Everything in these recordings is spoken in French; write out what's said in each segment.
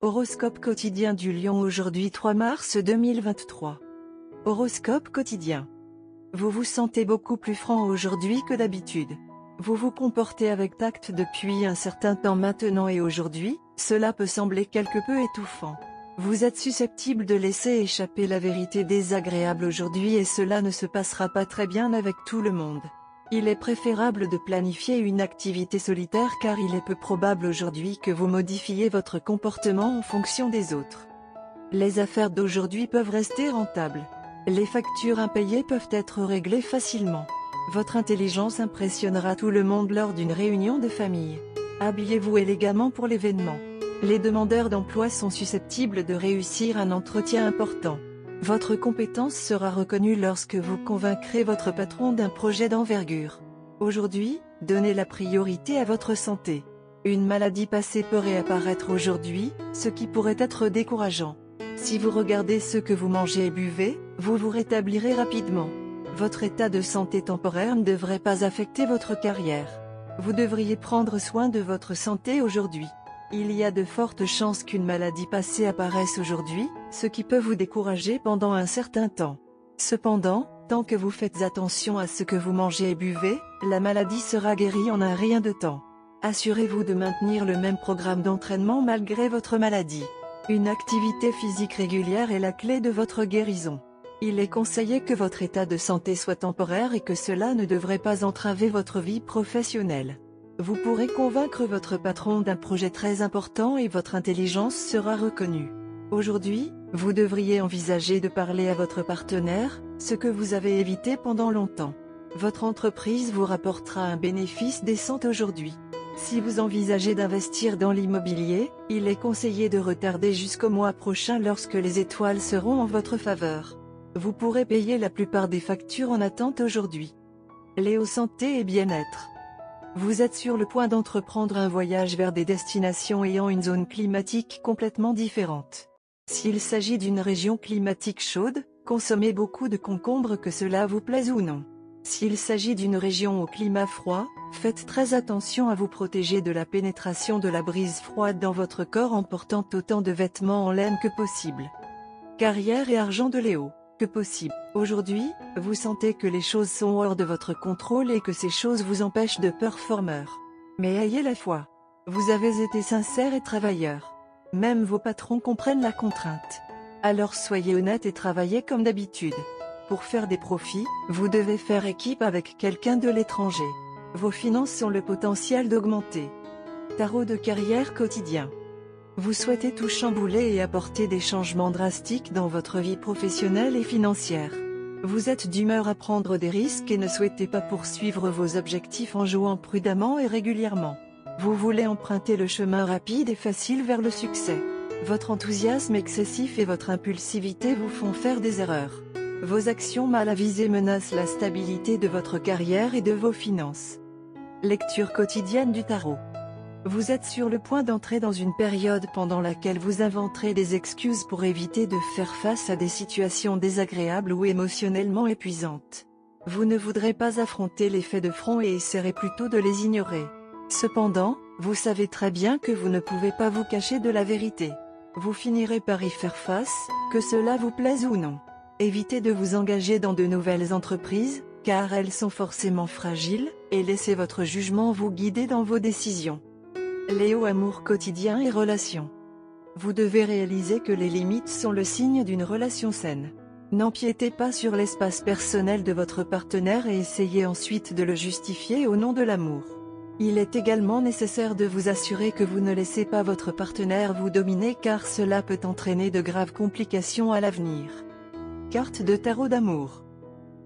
Horoscope quotidien du Lion aujourd'hui 3 mars 2023. Horoscope quotidien. Vous vous sentez beaucoup plus franc aujourd'hui que d'habitude. Vous vous comportez avec tact depuis un certain temps maintenant et aujourd'hui, cela peut sembler quelque peu étouffant. Vous êtes susceptible de laisser échapper la vérité désagréable aujourd'hui et cela ne se passera pas très bien avec tout le monde. Il est préférable de planifier une activité solitaire car il est peu probable aujourd'hui que vous modifiez votre comportement en fonction des autres. Les affaires d'aujourd'hui peuvent rester rentables. Les factures impayées peuvent être réglées facilement. Votre intelligence impressionnera tout le monde lors d'une réunion de famille. Habillez-vous élégamment pour l'événement. Les demandeurs d'emploi sont susceptibles de réussir un entretien important. Votre compétence sera reconnue lorsque vous convaincrez votre patron d'un projet d'envergure. Aujourd'hui, donnez la priorité à votre santé. Une maladie passée peut réapparaître aujourd'hui, ce qui pourrait être décourageant. Si vous regardez ce que vous mangez et buvez, vous vous rétablirez rapidement. Votre état de santé temporaire ne devrait pas affecter votre carrière. Vous devriez prendre soin de votre santé aujourd'hui. Il y a de fortes chances qu'une maladie passée apparaisse aujourd'hui, ce qui peut vous décourager pendant un certain temps. Cependant, tant que vous faites attention à ce que vous mangez et buvez, la maladie sera guérie en un rien de temps. Assurez-vous de maintenir le même programme d'entraînement malgré votre maladie. Une activité physique régulière est la clé de votre guérison. Il est conseillé que votre état de santé soit temporaire et que cela ne devrait pas entraver votre vie professionnelle. Vous pourrez convaincre votre patron d'un projet très important et votre intelligence sera reconnue. Aujourd'hui, vous devriez envisager de parler à votre partenaire, ce que vous avez évité pendant longtemps. Votre entreprise vous rapportera un bénéfice décent aujourd'hui. Si vous envisagez d'investir dans l'immobilier, il est conseillé de retarder jusqu'au mois prochain lorsque les étoiles seront en votre faveur. Vous pourrez payer la plupart des factures en attente aujourd'hui. Léo santé et bien-être. Vous êtes sur le point d'entreprendre un voyage vers des destinations ayant une zone climatique complètement différente. S'il s'agit d'une région climatique chaude, consommez beaucoup de concombres que cela vous plaise ou non. S'il s'agit d'une région au climat froid, faites très attention à vous protéger de la pénétration de la brise froide dans votre corps en portant autant de vêtements en laine que possible. Carrière et argent de Léo. Que possible. Aujourd'hui, vous sentez que les choses sont hors de votre contrôle et que ces choses vous empêchent de performer. Mais ayez la foi. Vous avez été sincère et travailleur. Même vos patrons comprennent la contrainte. Alors soyez honnête et travaillez comme d'habitude. Pour faire des profits, vous devez faire équipe avec quelqu'un de l'étranger. Vos finances ont le potentiel d'augmenter. Tarot de carrière quotidien. Vous souhaitez tout chambouler et apporter des changements drastiques dans votre vie professionnelle et financière. Vous êtes d'humeur à prendre des risques et ne souhaitez pas poursuivre vos objectifs en jouant prudemment et régulièrement. Vous voulez emprunter le chemin rapide et facile vers le succès. Votre enthousiasme excessif et votre impulsivité vous font faire des erreurs. Vos actions mal avisées menacent la stabilité de votre carrière et de vos finances. Lecture quotidienne du tarot. Vous êtes sur le point d'entrer dans une période pendant laquelle vous inventerez des excuses pour éviter de faire face à des situations désagréables ou émotionnellement épuisantes. Vous ne voudrez pas affronter les faits de front et essaierez plutôt de les ignorer. Cependant, vous savez très bien que vous ne pouvez pas vous cacher de la vérité. Vous finirez par y faire face, que cela vous plaise ou non. Évitez de vous engager dans de nouvelles entreprises, car elles sont forcément fragiles, et laissez votre jugement vous guider dans vos décisions. Léo amour quotidien et relations. Vous devez réaliser que les limites sont le signe d'une relation saine. N'empiétez pas sur l'espace personnel de votre partenaire et essayez ensuite de le justifier au nom de l'amour. Il est également nécessaire de vous assurer que vous ne laissez pas votre partenaire vous dominer car cela peut entraîner de graves complications à l'avenir. Carte de tarot d'amour.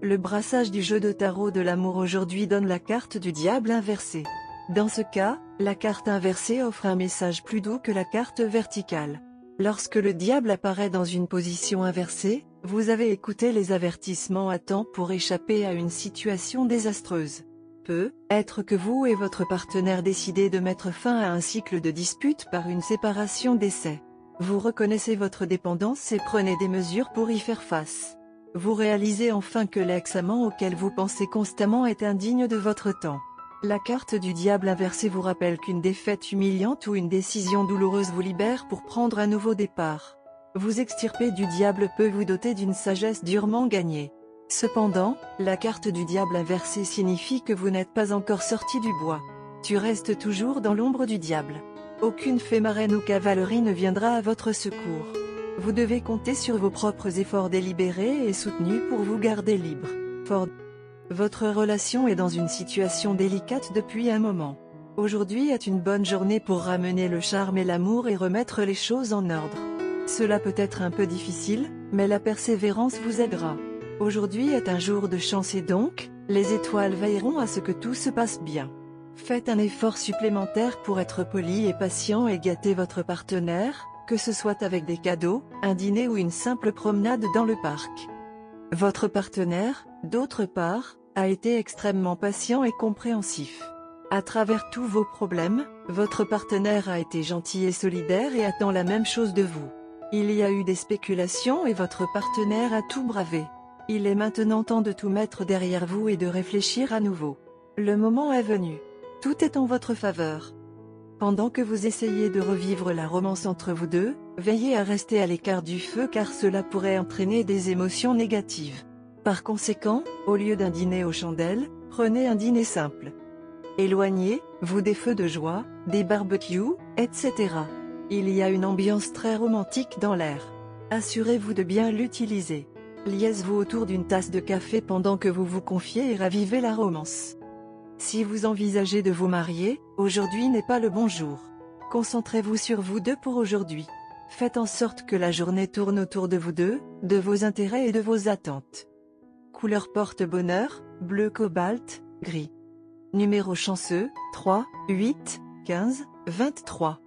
Le brassage du jeu de tarot de l'amour aujourd'hui donne la carte du diable inversé. Dans ce cas, la carte inversée offre un message plus doux que la carte verticale. Lorsque le diable apparaît dans une position inversée, vous avez écouté les avertissements à temps pour échapper à une situation désastreuse. Peut-être que vous et votre partenaire décidez de mettre fin à un cycle de disputes par une séparation d'essai. Vous reconnaissez votre dépendance et prenez des mesures pour y faire face. Vous réalisez enfin que l'ex-amant auquel vous pensez constamment est indigne de votre temps. La carte du diable inversé vous rappelle qu'une défaite humiliante ou une décision douloureuse vous libère pour prendre un nouveau départ. Vous extirper du diable peut vous doter d'une sagesse durement gagnée. Cependant, la carte du diable inversé signifie que vous n'êtes pas encore sorti du bois. Tu restes toujours dans l'ombre du diable. Aucune fée marraine ou cavalerie ne viendra à votre secours. Vous devez compter sur vos propres efforts délibérés et soutenus pour vous garder libre. Votre relation est dans une situation délicate depuis un moment. Aujourd'hui est une bonne journée pour ramener le charme et l'amour et remettre les choses en ordre. Cela peut être un peu difficile, mais la persévérance vous aidera. Aujourd'hui est un jour de chance et donc, les étoiles veilleront à ce que tout se passe bien. Faites un effort supplémentaire pour être poli et patient et gâter votre partenaire, que ce soit avec des cadeaux, un dîner ou une simple promenade dans le parc. Votre partenaire, d'autre part, a été extrêmement patient et compréhensif. À travers tous vos problèmes, votre partenaire a été gentil et solidaire et attend la même chose de vous. Il y a eu des spéculations et votre partenaire a tout bravé. Il est maintenant temps de tout mettre derrière vous et de réfléchir à nouveau. Le moment est venu. Tout est en votre faveur. Pendant que vous essayez de revivre la romance entre vous deux, veillez à rester à l'écart du feu car cela pourrait entraîner des émotions négatives. Par conséquent, au lieu d'un dîner aux chandelles, prenez un dîner simple. Éloignez-vous des feux de joie, des barbecues, etc. Il y a une ambiance très romantique dans l'air. Assurez-vous de bien l'utiliser. Liez-vous autour d'une tasse de café pendant que vous vous confiez et ravivez la romance. Si vous envisagez de vous marier, aujourd'hui n'est pas le bon jour. Concentrez-vous sur vous deux pour aujourd'hui. Faites en sorte que la journée tourne autour de vous deux, de vos intérêts et de vos attentes. Couleur porte-bonheur, bleu cobalt, gris. Numéro chanceux, 3, 8, 15, 23.